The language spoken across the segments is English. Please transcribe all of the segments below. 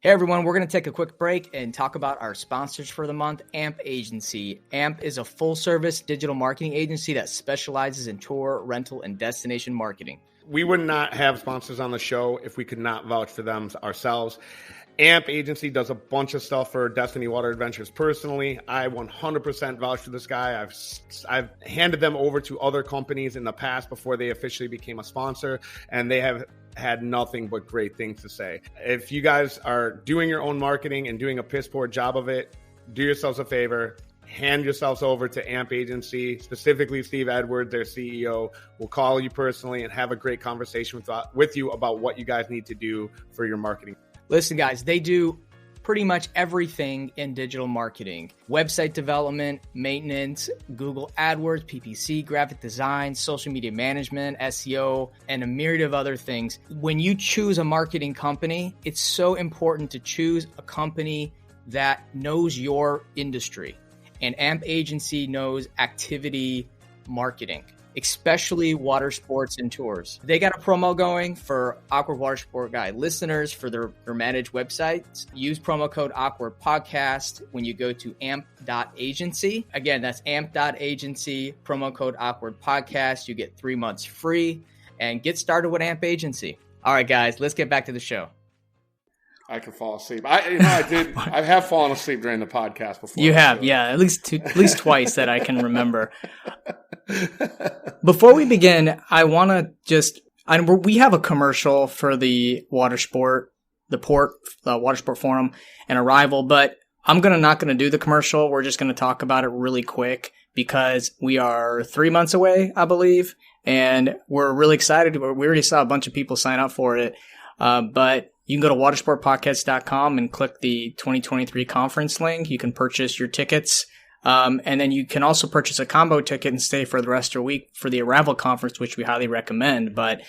Hey everyone, we're going to take a quick break and talk about our sponsors for the month, AMP Agency. AMP is a full-service digital marketing agency that specializes in tour, rental, and destination marketing. We would not have sponsors on the show if we could not vouch for them ourselves. AMP Agency does a bunch of stuff for Destiny Water Adventures personally. I 100% vouch for this guy. I've handed them over to other companies in the past before they officially became a sponsor, and they have had nothing but great things to say. If you guys are doing your own marketing and doing a piss poor job of it, do yourselves a favor. Hand yourselves over to AMP Agency, specifically Steve Edwards, their CEO, will call you personally and have a great conversation with you about what you guys need to do for your marketing. Listen, guys, they do pretty much everything in digital marketing. Website development, maintenance, Google AdWords, PPC, graphic design, social media management, SEO, and a myriad of other things. When you choose a marketing company, it's so important to choose a company that knows your industry. And AMP Agency knows activity marketing, especially water sports and tours. They got a promo going for Awkward Watersport Guy listeners for their managed websites. Use promo code Awkward Podcast when you go to amp.agency. Again, that's amp.agency, promo code Awkward Podcast. You get 3 months free and get started with AMP Agency. All right, guys, let's get back to the show. I can fall asleep. I have fallen asleep during the podcast before. You have, yeah, at least twice that I can remember. Before we begin, I want to we have a commercial for the Watersport Forum and Arival, but I'm not going to do the commercial. We're just going to talk about it really quick because we are 3 months away, I believe, and we're really excited. We already saw a bunch of people sign up for it, but you can go to watersportpodcast.com and click the 2023 conference link. You can purchase your tickets. And then you can also purchase a combo ticket and stay for the rest of the week for the Arival conference, which we highly recommend. But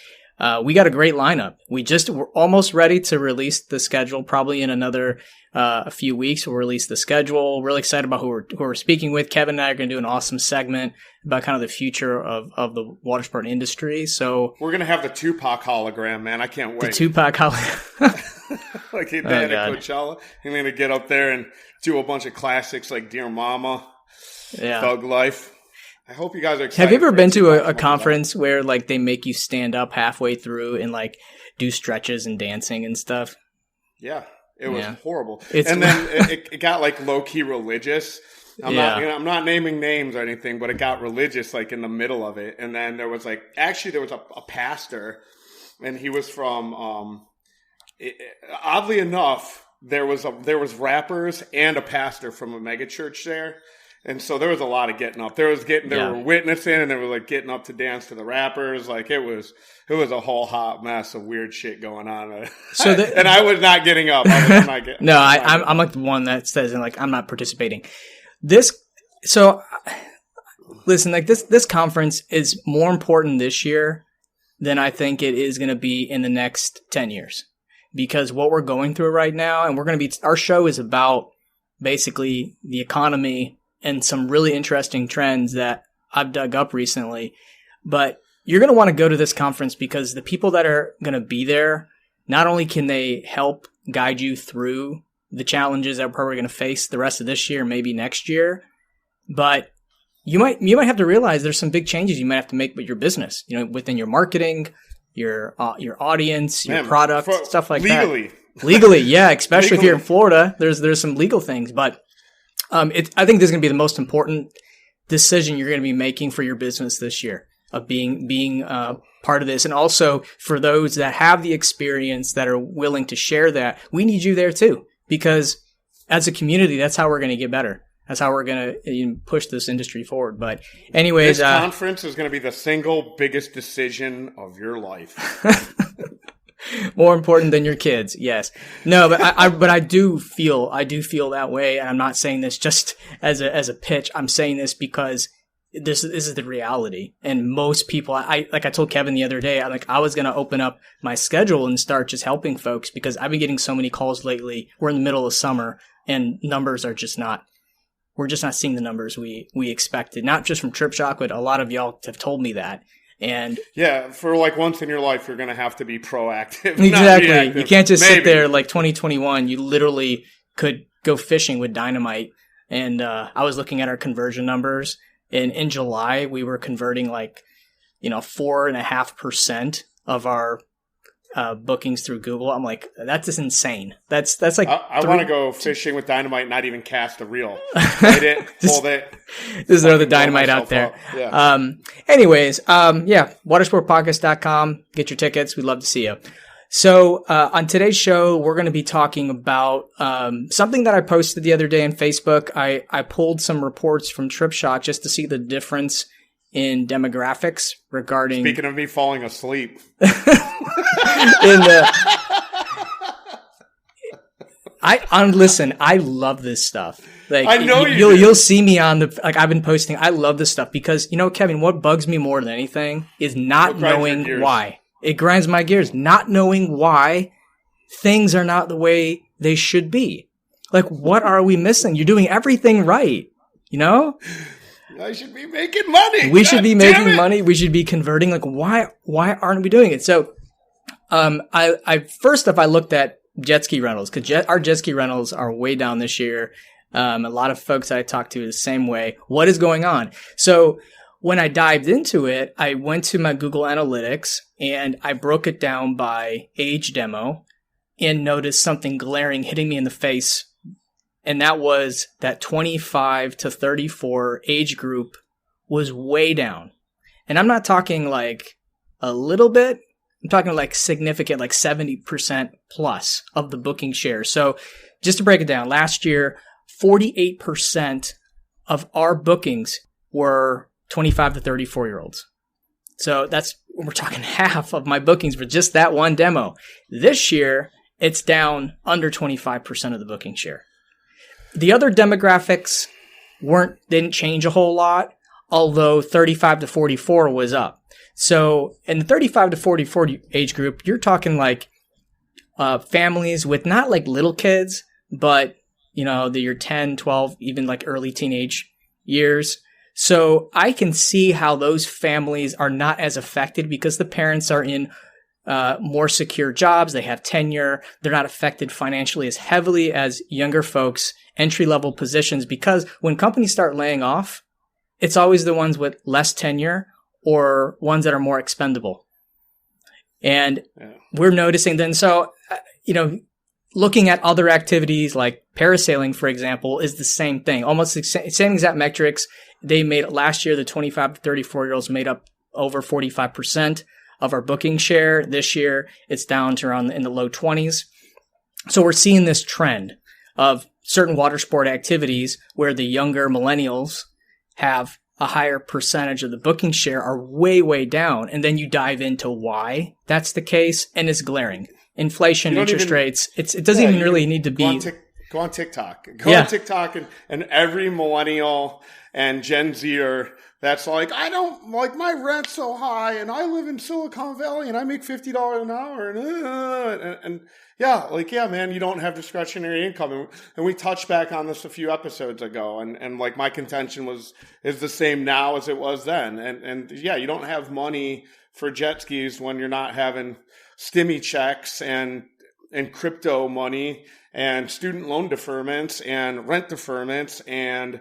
we got a great lineup. We're almost ready to release the schedule. Probably in another a few weeks, we'll release the schedule. Really excited about who we're speaking with. Kevin and I are going to do an awesome segment about kind of the future of the water sport industry. So we're going to have the Tupac hologram, man. I can't wait. The Tupac hologram. Like he did at Coachella. He's going to get up there and do a bunch of classics like Dear Mama, Thug Life. I hope you guys are excited. Have you ever been to a conference where like they make you stand up halfway through and like do stretches and dancing and stuff? Yeah, it was horrible. And then it got like low key religious. I'm not naming names or anything, but it got religious like in the middle of it. And then there was a pastor, and he was from oddly enough, there was rappers and a pastor from a mega church there. And so there was a lot of getting up. There were witnessing, and they were like getting up to dance to the rappers. Like it was a whole hot mess of weird shit going on. So and I was not getting up. I'm like the one that says like I'm not participating. Listen, like this conference is more important this year than I think it is going to be in the next 10 years. Because what we're going through right now, and our show is about basically the economy and some really interesting trends that I've dug up recently. But you're going to want to go to this conference because the people that are going to be there, not only can they help guide you through the challenges that we're probably going to face the rest of this year, maybe next year, but you might have to realize there's some big changes you might have to make with your business, within your marketing, your audience, your product, stuff like that. Legally, yeah, especially if you're in Florida, there's some legal things, but I think this is going to be the most important decision you're going to be making for your business this year of being part of this. And also for those that have the experience that are willing to share that, we need you there too, because as a community, that's how we're going to get better. That's how we're going to push this industry forward. But anyways, this conference is going to be the single biggest decision of your life. More important than your kids, yes. No, but I do feel that way, and I'm not saying this just as a pitch. I'm saying this because this is the reality. And most people, like I told Kevin the other day, I was going to open up my schedule and start just helping folks because I've been getting so many calls lately. We're in the middle of summer, and numbers are just not. We're just not seeing the numbers we expected. Not just from Trip Shock, but a lot of y'all have told me that. And yeah, for like once in your life, you're going to have to be proactive. Exactly. You can't just sit there like 2021. You literally could go fishing with dynamite. And I was looking at our conversion numbers. And in July, we were converting 4.5% of our bookings through Google. I'm like, that's just insane. That's like I want to go fishing with dynamite, not even cast a reel. Hit it, hold it. Just throw the dynamite out there. Yeah. Anyways, watersportpodcast.com. Get your tickets. We'd love to see you. So on today's show, we're going to be talking about something that I posted the other day on Facebook. I pulled some reports from TripShot just to see the difference in demographics regarding. Speaking of me falling asleep. Listen, I love this stuff. Like, I know you'll see me on I've been posting. I love this stuff because, Kevin, what bugs me more than anything is not knowing why. It grinds my gears, not knowing why things are not the way they should be. Like, what are we missing? You're doing everything right, I should be making money. We should be making money. We should be converting. Like, why aren't we doing it? So, first off, I looked at jet ski rentals because our jet ski rentals are way down this year. A lot of folks that I talked to the same way. What is going on? So when I dived into it, I went to my Google Analytics and I broke it down by age demo and noticed something glaring hitting me in the face. And that was that 25 to 34 age group was way down. And I'm not talking like a little bit. I'm talking like significant, like 70% plus of the booking share. So just to break it down, last year, 48% of our bookings were 25 to 34 year olds. So we're talking half of my bookings for just that one demo. This year, it's down under 25% of the booking share. The other demographics didn't change a whole lot, although 35 to 44 was up. So in the 35 to 44 age group, you're talking like families with not like little kids, but your 10, 12, even like early teenage years. So I can see how those families are not as affected because the parents are in more secure jobs. They have tenure. They're not affected financially as heavily as younger folks, entry-level positions, because when companies start laying off, it's always the ones with less tenure or ones that are more expendable. And we're noticing then, so, looking at other activities like parasailing, for example, is the same thing. Almost the same exact metrics. They made last year, the 25 to 34-year-olds made up over 45% of our booking share. This year, it's down to around in the low 20s. So we're seeing this trend of certain water sport activities where the younger millennials have a higher percentage of the booking share are way, way down. And then you dive into why that's the case, and it's glaring. Inflation, interest rates, it doesn't even really need to be. Go on TikTok. Go on TikTok, and every millennial and Gen Zer that's like, I don't like my rent's so high, and I live in Silicon Valley, and I make $50 an hour, and man, you don't have discretionary income, and we touched back on this a few episodes ago, and like my contention is the same now as it was then, and you don't have money for jet skis when you're not having stimmy checks and crypto money and student loan deferments and rent deferments, and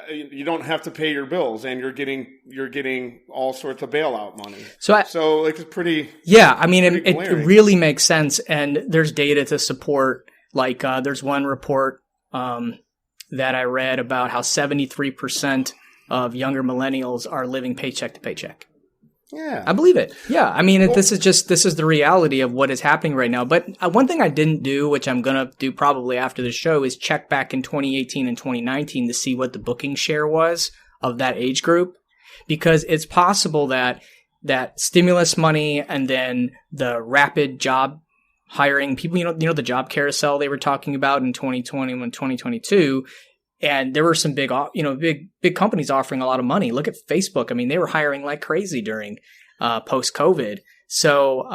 you don't have to pay your bills, and you're getting all sorts of bailout money. So it's pretty. Yeah, I mean, it really makes sense, and there's data to support. Like there's one report that I read about how 73% of younger millennials are living paycheck to paycheck. Yeah, I believe it. Yeah, I mean, this is the reality of what is happening right now. But one thing I didn't do, which I'm gonna do probably after the show, is check back in 2018 and 2019 to see what the booking share was of that age group, because it's possible that stimulus money and then the rapid job hiring, people, the job carousel they were talking about in 2020 and 2022. And there were some big companies offering a lot of money. Look at Facebook. I mean, they were hiring like crazy during post-COVID. So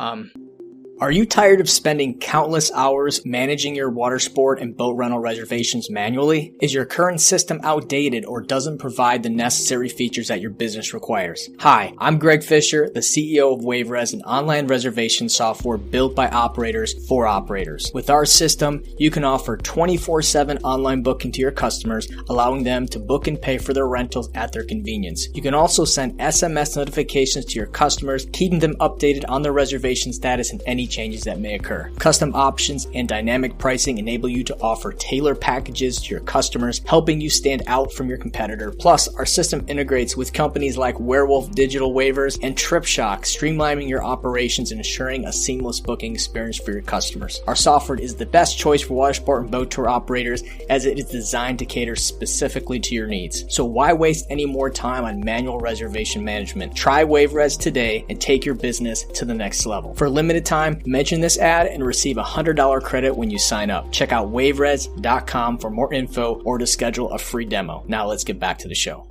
Are you tired of spending countless hours managing your water sport and boat rental reservations manually? Is your current system outdated or doesn't provide the necessary features that your business requires? Hi, I'm Greg Fisher, the CEO of WaveRes, an online reservation software built by operators for operators. With our system, you can offer 24/7 online booking to your customers, allowing them to book and pay for their rentals at their convenience. You can also send SMS notifications to your customers, keeping them updated on their reservation status and any changes that may occur. Custom options and dynamic pricing enable you to offer tailored packages to your customers, helping you stand out from your competitor. Plus, our system integrates with companies like Werewolf Digital Waivers and TripShock, streamlining your operations and ensuring a seamless booking experience for your customers. Our software is the best choice for water sport and boat tour operators as it is designed to cater specifically to your needs. So why waste any more time on manual reservation management? Try WaveRes today and take your business to the next level. For a limited time, mention this ad and receive a $100 credit when you sign up. Check out waveres.com for more info or to schedule a free demo. Now let's get back to the show.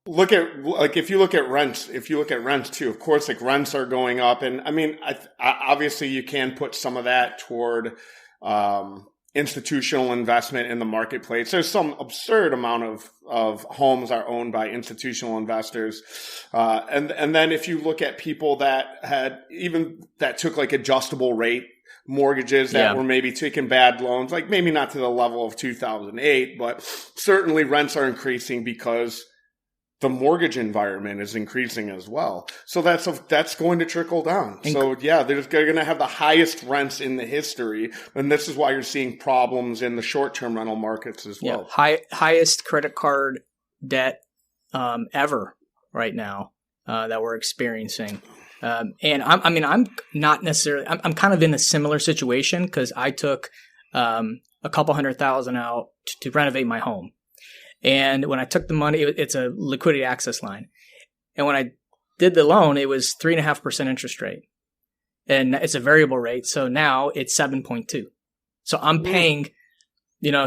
If you look at rents too, of course, like rents are going up. And I mean, obviously you can put some of that toward, institutional investment in the marketplace. There's some absurd amount of homes are owned by institutional investors. And then if you look at people that took like adjustable rate mortgages that were maybe taking bad loans, like maybe not to the level of 2008, but certainly rents are increasing because the mortgage environment is increasing as well. So that's going to trickle down. So they're going to have the highest rents in the history. And this is why you're seeing problems in the short-term rental markets as well. Highest credit card debt ever right now that we're experiencing. And I'm not necessarily, I'm kind of in a similar situation because I took a couple $100,000 out to renovate my home. And when I took the money, it's a liquidity access line. And when I did the loan, it was 3.5% interest rate. And it's a variable rate. So now it's 7.2. So I'm paying,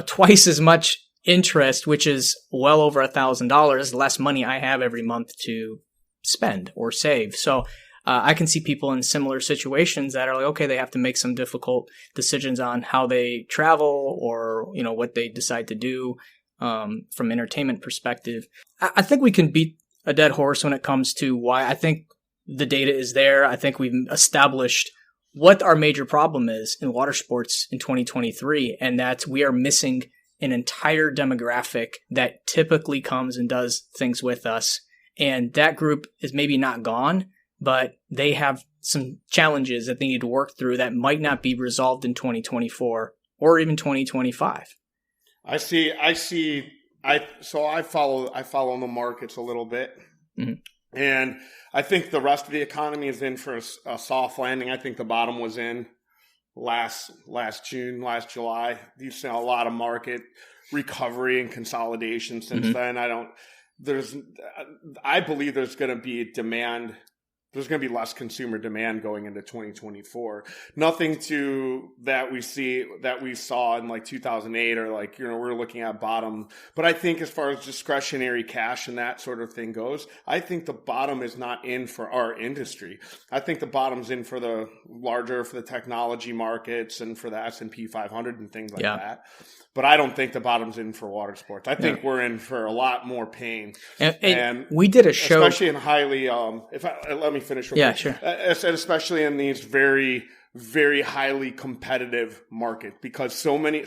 twice as much interest, which is well over $1,000 less money I have every month to spend or save. So I can see people in similar situations that are like, okay, they have to make some difficult decisions on how they travel or, what they decide to do. From entertainment perspective, I think we can beat a dead horse when it comes to why. I think the data is there. I think we've established what our major problem is in water sports in 2023, and that we are missing an entire demographic that typically comes and does things with us. And that group is maybe not gone, but they have some challenges that they need to work through that might not be resolved in 2024 or even 2025. I follow the markets a little bit. Mm-hmm. And I think the rest of the economy is in for a soft landing. I think the bottom was in last June, last July. You've seen a lot of market recovery and consolidation since then. I believe there's going to be demand. There's going to be less consumer demand going into 2024. Nothing that we saw in like 2008 or like, we're looking at bottom. But I think as far as discretionary cash and that sort of thing goes, I think the bottom is not in for our industry. I think the bottom's in for the technology markets and for the S&P 500 and things like that. But I don't think the bottom's in for water sports. I think we're in for a lot more pain. And we did a show, especially in highly. Let me finish. Yeah, sure. Especially in these very, very highly competitive markets, because so many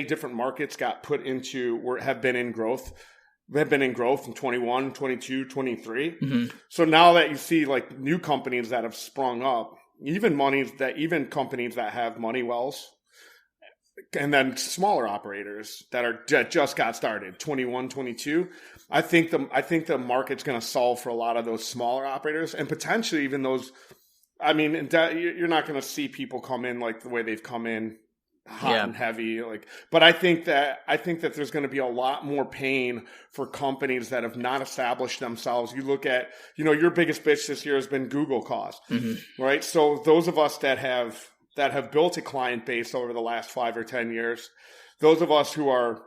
different markets got put into have been in growth. They've been in growth in 21, 22, 23. Mm-hmm. So now that you see like new companies that have sprung up, even companies that have money wells. And then smaller operators that just got started, 21, 22. I think the market's going to solve for a lot of those smaller operators and potentially even those. I mean, you're not going to see people come in like the way they've come in hot and heavy. But I think that there's going to be a lot more pain for companies that have not established themselves. You look at, your biggest bitch this year has been Google cost, right? So those of us that have built a client base over the last 5 or 10 years, those of us who are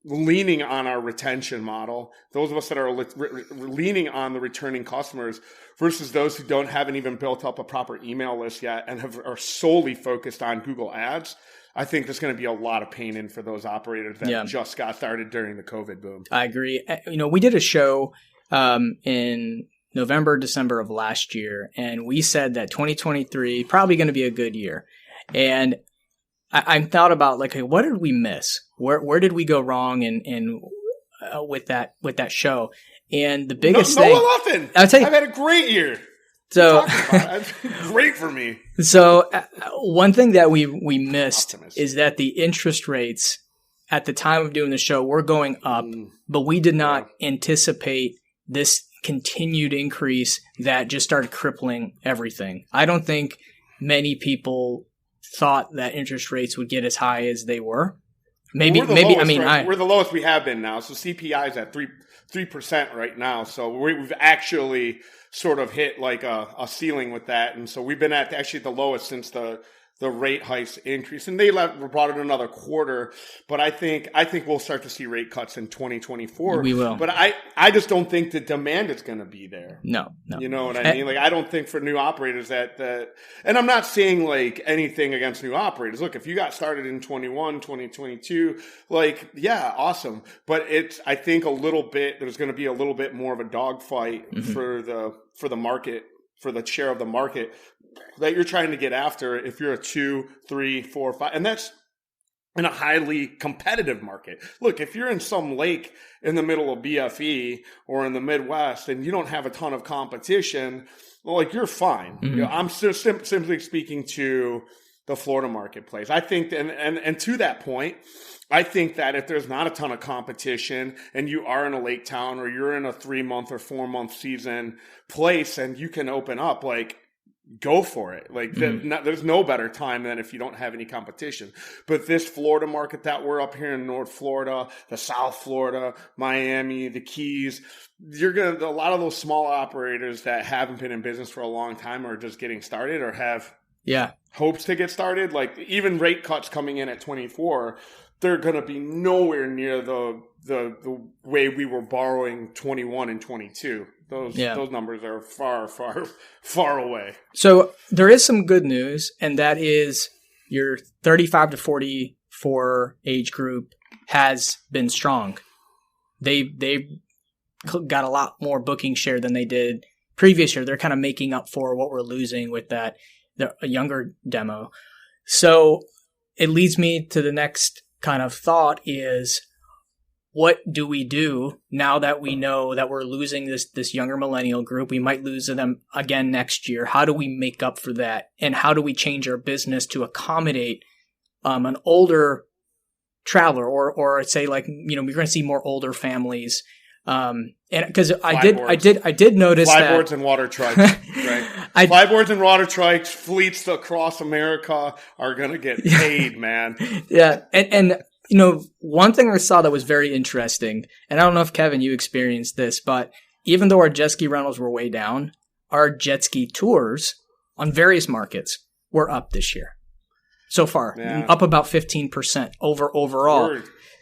leaning on our retention model, those of us that are leaning on the returning customers versus those who haven't even built up a proper email list yet and are solely focused on Google Ads, I think there's going to be a lot of pain in for those operators that just got started during the COVID boom. I agree. We did a show in November, December of last year, and we said that 2023 probably going to be a good year. And I thought about like, hey, what did we miss? Where did we go wrong in with that show? And the biggest thing, nothing. I'll tell you, I've had a great year. So great for me. So one thing that we missed is that the interest rates at the time of doing the show were going up, but we did not anticipate this continued increase that just started crippling everything. I don't think many people thought that interest rates would get as high as they were. Maybe. We're the lowest we have been now. So CPI is at 3% right now. So we've actually sort of hit like a ceiling with that, and so we've been at actually the lowest since the rate hikes increase, and they brought it another quarter. But I think we'll start to see rate cuts in 2024. We will, but I just don't think the demand is going to be there. No, you know what I mean? Like I don't think for new operators that, and I'm not saying like anything against new operators. Look, if you got started in 21, 2022, like yeah, awesome. But I think there's going to be a little bit more of a dogfight for the market, for the share of the market that you're trying to get after if you're a 2, 3, 4, 5, and that's in a highly competitive market. Look, if you're in some lake in the middle of BFE or in the Midwest and you don't have a ton of competition, well, like you're fine. You know, I'm simply speaking to the Florida marketplace. I think, and to that point, I think that if there's not a ton of competition and you are in a lake town or you're in a 3-month or 4-month season place and you can open up, like go for it. Like there's no better time than if you don't have any competition. But this Florida market that we're up here in North Florida, the South Florida, Miami, the Keys, a lot of those small operators that haven't been in business for a long time or just getting started or have hopes to get started, like even rate cuts coming in at 24, they're going to be nowhere near the way we were borrowing 21 and 22. Those numbers are far, far, far away. So there is some good news, and that is your 35 to 44 age group has been strong. They got a lot more booking share than they did previous year. They're kind of making up for what we're losing with the younger demo. So it leads me to the next kind of thought is, what do we do now that we know that we're losing this younger millennial group? We might lose them again next year. How do we make up for that? And how do we change our business to accommodate an older traveler or say like, we're going to see more older families. And because I did notice flyboards that and water trikes, right? Flyboards and water trikes, fleets across America are going to get paid, man. Yeah. And one thing I saw that was very interesting, and I don't know if Kevin, you experienced this, but even though our jet ski rentals were way down, our jet ski tours on various markets were up this year. So far, up about 15% overall.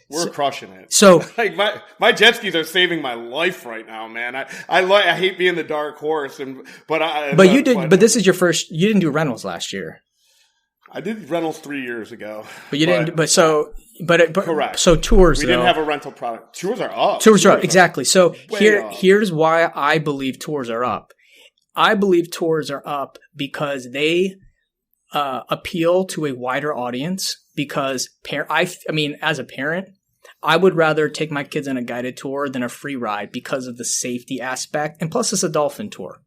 We're crushing it. So like my jet skis are saving my life right now, man. I hate being the dark horse, but this is your first. You didn't do rentals last year. I did rentals 3 years ago. But you didn't. Correct. So tours. We didn't have a rental product. Tours are up. Tours are up, exactly. So here's why I believe tours are up. I believe tours are up because they appeal to a wider audience. Because as a parent, I would rather take my kids on a guided tour than a free ride because of the safety aspect. And plus, it's a dolphin tour.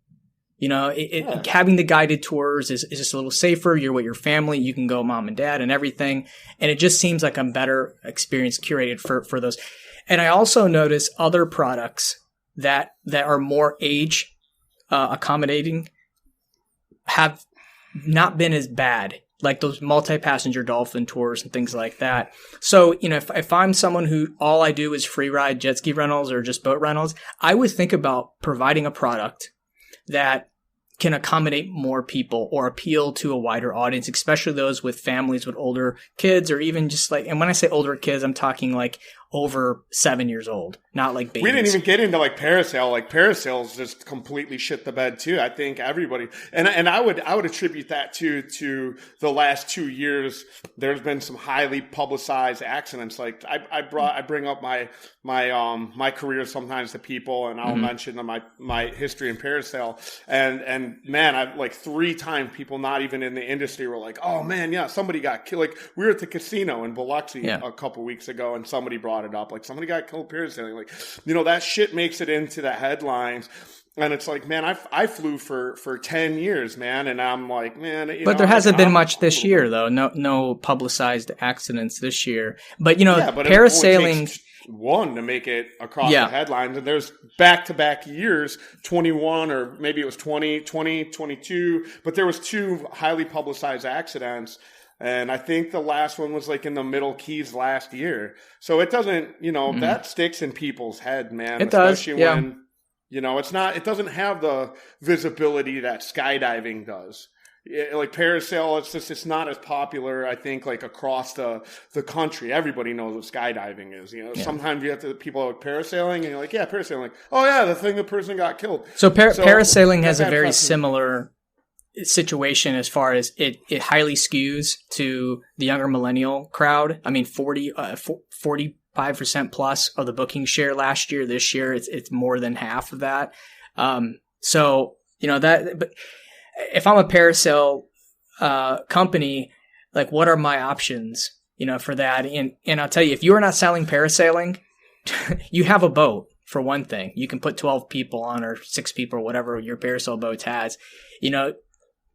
Having the guided tours is just a little safer. You're with your family. You can go mom and dad and everything. And it just seems like a better experience curated for those. And I also notice other products that are more age accommodating have not been as bad, like those multi-passenger dolphin tours and things like that. So, if I'm someone who all I do is free ride jet ski rentals or just boat rentals, I would think about providing a product that can accommodate more people or appeal to a wider audience, especially those with families with older kids or even just like, and when I say older kids, I'm talking like over 7 years old, not like babies. We didn't even get into like parasail. Like parasails just completely shit the bed too. I think everybody, and I would attribute that to the last 2 years. There's been some highly publicized accidents. Like I bring up my career sometimes to people, and I'll mention my history in parasail. And man, I've like 3 times people not even in the industry were like, oh man, yeah, somebody got killed. Like we were at the casino in Biloxi a couple weeks ago, and somebody brought it up. Like somebody got killed parasailing. Like, you know, that shit makes it into the headlines. And it's like, man, I flew for 10 years, man. And I'm like, man. But there hasn't been much this year, though. No publicized accidents this year. But, you know, but parasailing. One to make it across the headlines. And there's back-to-back years, 21 or maybe it was 20, 22. But there was 2 highly publicized accidents. And I think the last one was like in the Middle Keys last year. So it doesn't, you know, that sticks in people's head, man. It does, especially when, you know, it doesn't have the visibility that skydiving does. Like parasail, it's not as popular, I think, like across the country. Everybody knows what skydiving is. You know, sometimes you have people are parasailing and you're like, yeah, parasailing. Like, oh yeah, the person got killed. So parasailing has a very similar situation as far as it highly skews to the younger millennial crowd. I mean, 45% plus of the booking share last year. This year, it's more than half of that. So, you know, but if I'm a parasail company, like what are my options, you know, for that? And I'll tell you, if you are not selling parasailing, you have a boat. For one thing, you can put 12 people on or 6 people or whatever your parasail boat has. You know,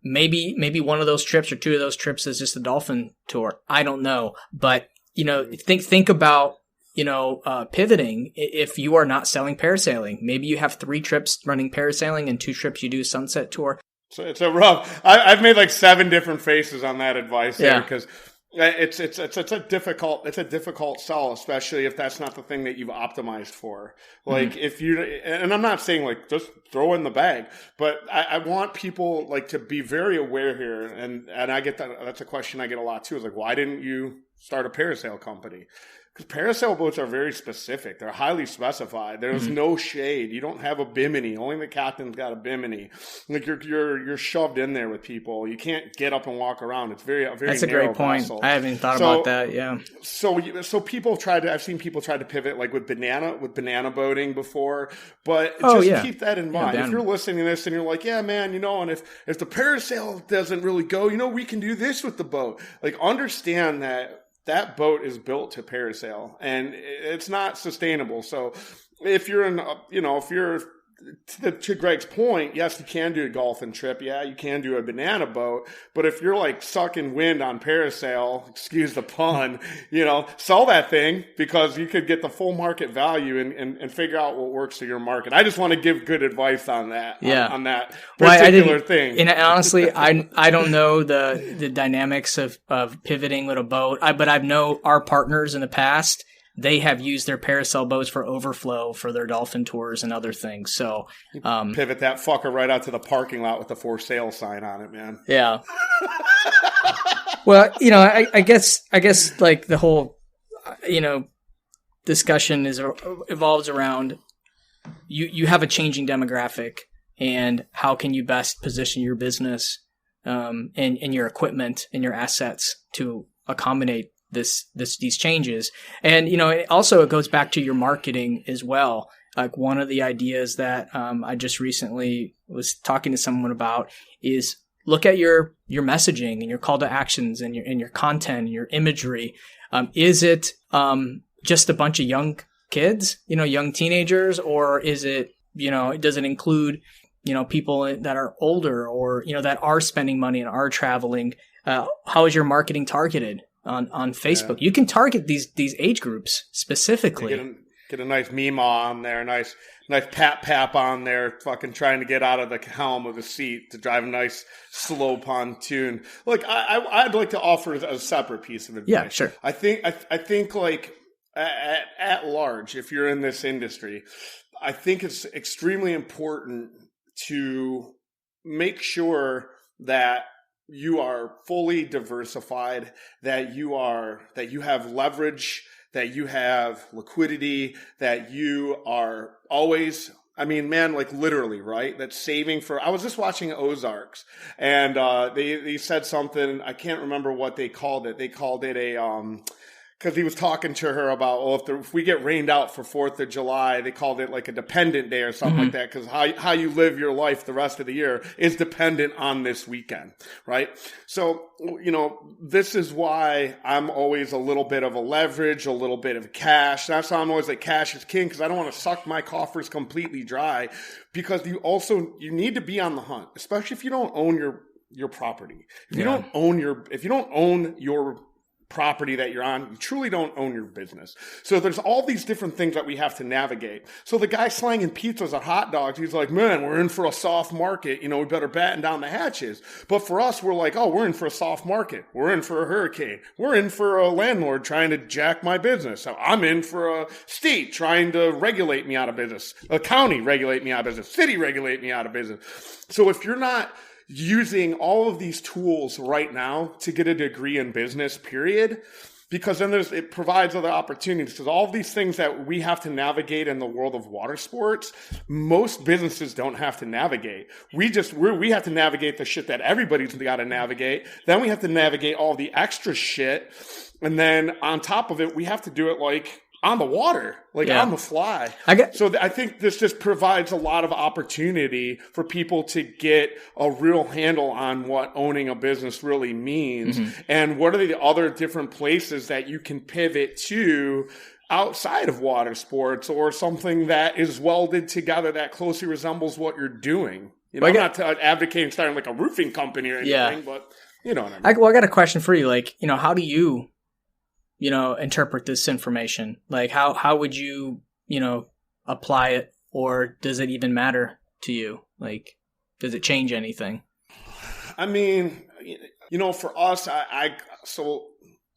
maybe one of those trips or 2 of those trips is just a dolphin tour. I don't know. But, you know, think about, you know, pivoting if you are not selling parasailing. Maybe you have 3 trips running parasailing and 2 trips you do sunset tour. So it's a rough. I've made like 7 different faces on that advice there because it's a difficult sell, especially if that's not the thing that you've optimized for. Like if you, and I'm not saying like just throw in the bag, but I want people like to be very aware here. And I get that's a question I get a lot too. Is like, why didn't you start a parasail company? Because parasail boats are very specific. They're highly specified. There's no shade. You don't have a bimini. Only the captain's got a bimini. Like you're shoved in there with people. You can't get up and walk around. It's very That's a narrow great point. vessel. I haven't thought about that. Yeah. So people I've seen people try to pivot like with banana boating before, but keep that in mind. If you're listening to this and you're like, yeah, man, you know, and if the parasail doesn't really go, you know, we can do this with the boat. Like understand that boat is built to parasail and it's not sustainable. So if you're to Greg's point, yes, you can do a golfing trip. Yeah, you can do a banana boat. But if you're like sucking wind on parasail, excuse the pun, you know, sell that thing because you could get the full market value and figure out what works to your market. I just want to give good advice on that, on that particular thing. And honestly, I don't know the dynamics of pivoting with a boat, but I know our partners in the past, they have used their parasail boats for overflow for their dolphin tours and other things. So pivot that fucker right out to the parking lot with the for sale sign on it, man. Yeah. Well, you know, I guess like the whole, you know, discussion evolves around you have a changing demographic and how can you best position your business and your equipment and your assets to accommodate these changes. And, you know, it goes back to your marketing as well. Like one of the ideas that I just recently was talking to someone about is look at your messaging and your call to actions and your content and your imagery. Is it just a bunch of young kids, you know, young teenagers, or is it, you know, does it include, you know, people that are older or, you know, that are spending money and are traveling? How is your marketing targeted? On Facebook, you can target these age groups specifically. Get a nice meme on there, nice pap on there, fucking trying to get out of the helm of the seat to drive a nice slow pontoon. Like I'd like to offer a separate piece of advice. Yeah, sure. I think like at large, if you're in this industry, I think it's extremely important to make sure that you are fully diversified, that you have leverage, that you have liquidity, that you are always, I mean, man, like literally, right? That's saving for, I was just watching Ozarks, and they said something, I can't remember what they called it. They called it because he was talking to her about, well, if we get rained out for 4th of July, they called it like a dependent day or something like that, because how you live your life the rest of the year is dependent on this weekend, right? So, this is why I'm always a little bit of a leverage, a little bit of cash. That's why I'm always like cash is king, because I don't want to suck my coffers completely dry, because you need to be on the hunt, especially if you don't own your property. If you don't own your property that you're on, you truly don't own your business. So there's all these different things that we have to navigate. So the guy slanging pizzas or hot dogs, he's like, man, we're in for a soft market. We better batten down the hatches. But for us, we're like, oh, we're in for a soft market. We're in for a hurricane. We're in for a landlord trying to jack my business. So I'm in for a state trying to regulate me out of business, a county regulate me out of business, city regulate me out of business. So if you're not using all of these tools right now to get a degree in business, period, because then it provides other opportunities, because all of these things that we have to navigate in the world of water sports, most businesses don't have to navigate. We have to navigate the shit that everybody's got to navigate. Then we have to navigate all the extra shit. And then on top of it, we have to do it like on the water, on the fly. So I think this just provides a lot of opportunity for people to get a real handle on what owning a business really means, and what are the other different places that you can pivot to outside of water sports, or something that is welded together that closely resembles what you're doing. I'm not advocating starting like a roofing company or anything, but you know what I mean. I got a question for you. How do you interpret this information? Like, how would you, apply it, or does it even matter to you? Like, does it change anything? I mean, for us, so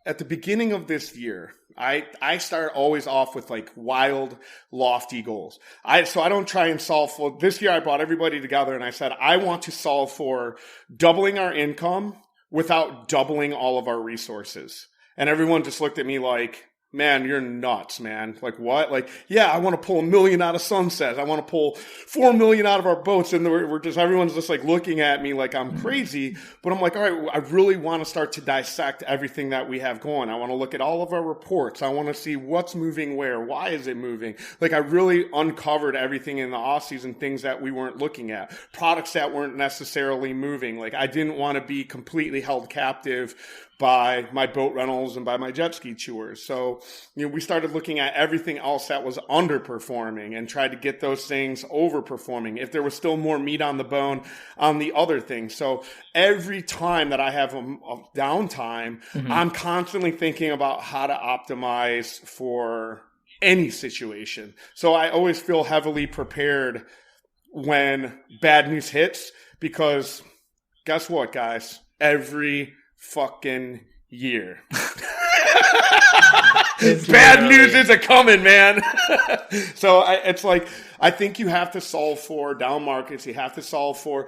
at the beginning of this year, I start always off with like wild, lofty goals. So I don't try and solve for, this year I brought everybody together and I said, I want to solve for doubling our income without doubling all of our resources. And everyone just looked at me like, man, you're nuts, man. Like, what? Like, yeah, I want to pull $1 million out of sunsets. I want to pull $4 million out of our boats. And everyone's just like looking at me like I'm crazy. But I'm like, all right, I really want to start to dissect everything that we have going. I want to look at all of our reports. I want to see what's moving where. Why is it moving? Like, I really uncovered everything in the off season, things that we weren't looking at, products that weren't necessarily moving. Like, I didn't want to be completely held captive by my boat rentals and by my jet ski tours. So, we started looking at everything else that was underperforming and tried to get those things overperforming, if there was still more meat on the bone on the other things. So every time that I have a downtime, I'm constantly thinking about how to optimize for any situation. So I always feel heavily prepared when bad news hits, because guess what, guys? Every fucking year. Bad news is a coming, man. So it's like, I think you have to solve for down markets. You have to solve for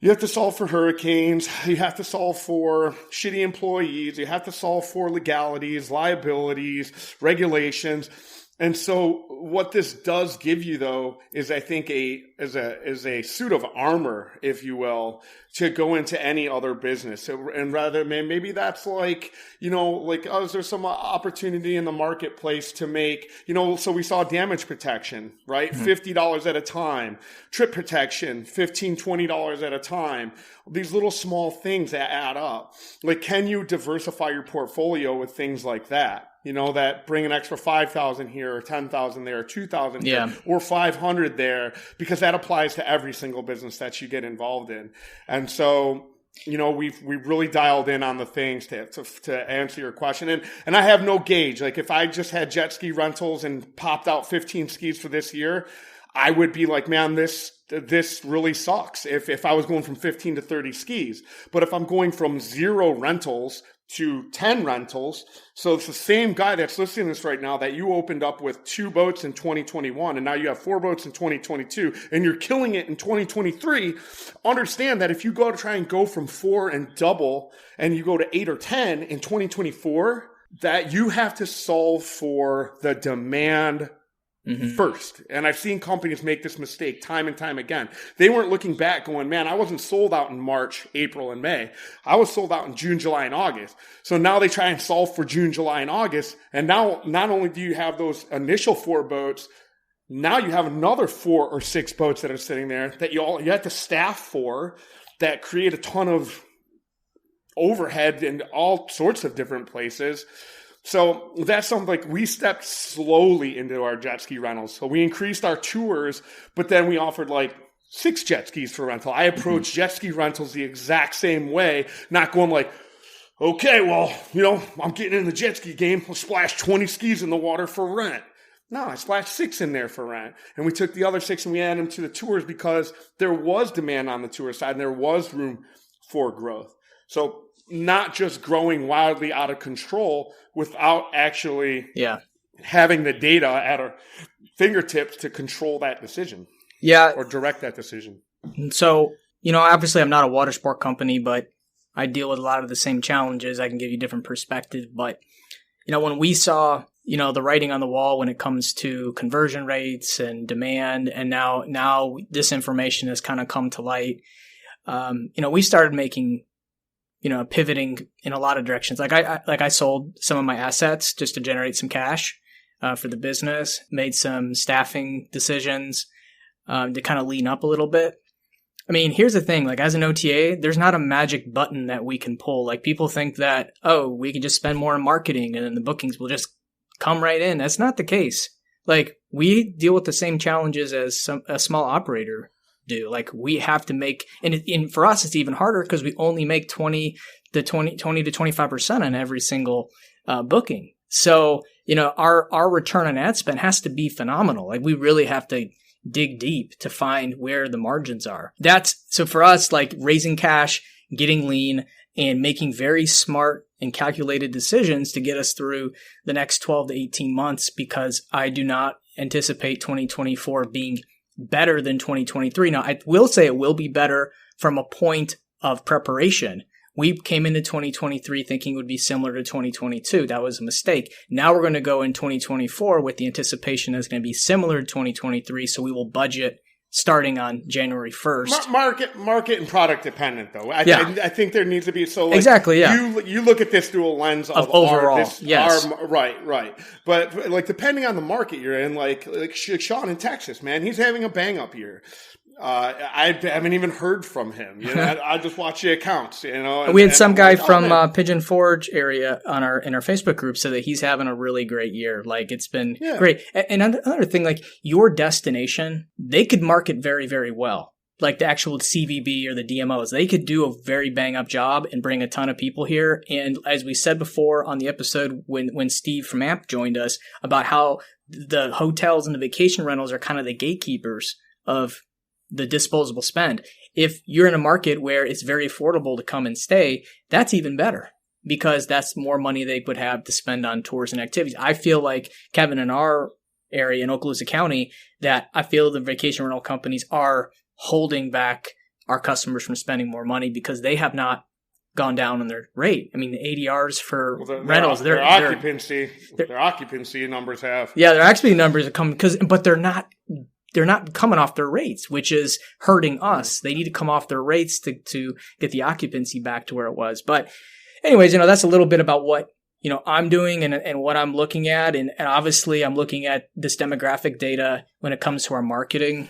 hurricanes. You have to solve for shitty employees. You have to solve for legalities, liabilities, regulations. And so what this does give you, though, is I think is a suit of armor, if you will, to go into any other business. So, and rather, maybe that's like, is there some opportunity in the marketplace to make, so we saw damage protection, right? $50 at a time, trip protection, $15, $20 at a time. These little small things that add up. Like, can you diversify your portfolio with things like that? That bring an extra 5,000 here or 10,000 there or 2,000 here or 500 there, because that applies to every single business that you get involved in. And so, we've really dialed in on the things to answer your question. And I have no gauge. Like, if I just had jet ski rentals and popped out 15 skis for this year, I would be like, man, this really sucks if I was going from 15 to 30 skis. But if I'm going from 0 rentals to 10 rentals, so it's the same guy that's listening to this right now that you opened up with 2 boats in 2021, and now you have 4 boats in 2022, and you're killing it in 2023. Understand that if you go to try and go from 4 and double, and you go to 8 or 10 in 2024, that you have to solve for the demand first. And I've seen companies make this mistake time and time again. They weren't looking back going, man, I wasn't sold out in March, April, and May. I was sold out in June, July, and August. So now they try and solve for June, July, and August. And now not only do you have those initial 4 boats, now you have another 4 or 6 boats that are sitting there that you have to staff for, that create a ton of overhead in all sorts of different places. So that's something like we stepped slowly into our jet ski rentals. So we increased our tours, but then we offered like 6 jet skis for rental. I approached jet ski rentals the exact same way, not going like, okay, well, I'm getting in the jet ski game. I'll splash 20 skis in the water for rent. No, I splashed 6 in there for rent. And we took the other 6 and we added them to the tours because there was demand on the tour side and there was room for growth. So not just growing wildly out of control without actually having the data at our fingertips to control that decision. Yeah. Or direct that decision. So, obviously I'm not a water sport company, but I deal with a lot of the same challenges. I can give you different perspectives. But, when we saw, the writing on the wall when it comes to conversion rates and demand, and now this information has kind of come to light, we started making pivoting in a lot of directions. I sold some of my assets just to generate some cash for the business, made some staffing decisions to kind of lean up a little bit. I mean, here's the thing, like as an OTA, there's not a magic button that we can pull. Like people think that, we can just spend more on marketing and then the bookings will just come right in. That's not the case. Like we deal with the same challenges as a small operator do. Like we have to make, and for us, it's even harder because we only make 20 to 25% on every single booking. So, our return on ad spend has to be phenomenal. Like we really have to dig deep to find where the margins are. So for us, like raising cash, getting lean, and making very smart and calculated decisions to get us through the next 12 to 18 months, because I do not anticipate 2024 being better than 2023. Now, I will say it will be better from a point of preparation. We came into 2023 thinking it would be similar to 2022. That was a mistake. Now we're going to go in 2024 with the anticipation that it's going to be similar to 2023. So we will budget starting on January 1st. Market and product dependent, though. I think there needs to be exactly. Yeah. You look at this through a lens of overall. Yes. Right. But like depending on the market you're in, like Sean in Texas, man, he's having a bang up year. I haven't even heard from him. I just watch the accounts. We had some guy from Pigeon Forge area in our Facebook group said that he's having a really great year. Like it's been great. And another thing, like your destination, they could market very, very well. Like the actual CVB or the DMOs, they could do a very bang up job and bring a ton of people here. And as we said before on the episode when Steve from AMP joined us about how the hotels and the vacation rentals are kind of the gatekeepers of the disposable spend. If you're in a market where it's very affordable to come and stay, that's even better because that's more money they would have to spend on tours and activities. I feel like, Kevin, in our area in Okaloosa County, that I feel the vacation rental companies are holding back our customers from spending more money because they have not gone down on their rate. I mean, the ADRs for rentals, their occupancy numbers have. Yeah, their occupancy numbers have come but they're not coming off their rates, which is hurting us. They need to come off their rates to get the occupancy back to where it was. But anyways, that's a little bit about what, I'm doing and what I'm looking at. And obviously I'm looking at this demographic data when it comes to our marketing.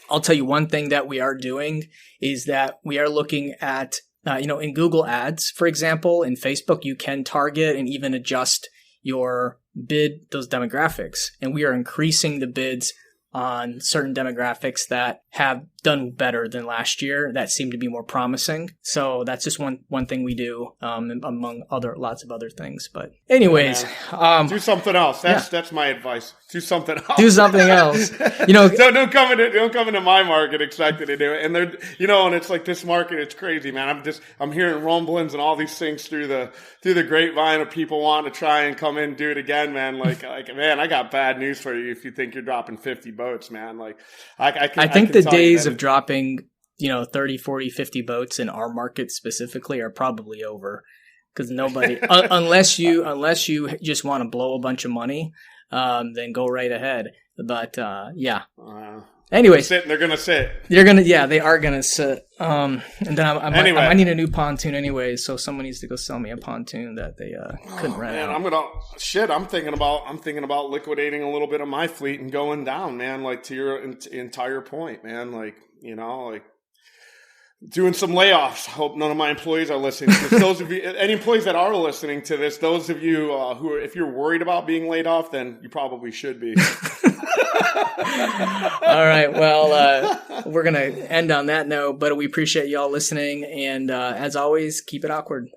I'll tell you one thing that we are doing is that we are looking at, in Google Ads, for example, in Facebook, you can target and even adjust your bid, those demographics. And we are increasing the bids on certain demographics that have done better than last year. That seemed to be more promising. So that's just one thing we do, among lots of other things. But anyways, do something else. That's my advice. Do something else. Do something else. Don't come into my market expecting to do it. And they're, and it's like this market, it's crazy, man. I'm hearing rumblings and all these things through the grapevine of people wanting to try and come in and do it again, man. Like, man, I got bad news for you if you think you're dropping 50 boats, man. Like, I think the days of dropping, 30, 40, 50 boats in our market specifically are probably over, because nobody, unless you just want to blow a bunch of money, then go right ahead. But, yeah. Anyway, they're going to sit. They are going to sit. And then I need a new pontoon anyway, so someone needs to go sell me a pontoon that they couldn't rent out. I'm thinking about liquidating a little bit of my fleet and going down, man, like to your entire point, man, like, doing some layoffs. Hope none of my employees are listening. Those of you, any employees that are listening to this, those of you if you're worried about being laid off, then you probably should be. All right. Well, we're going to end on that note, but we appreciate y'all listening. And as always, keep it awkward.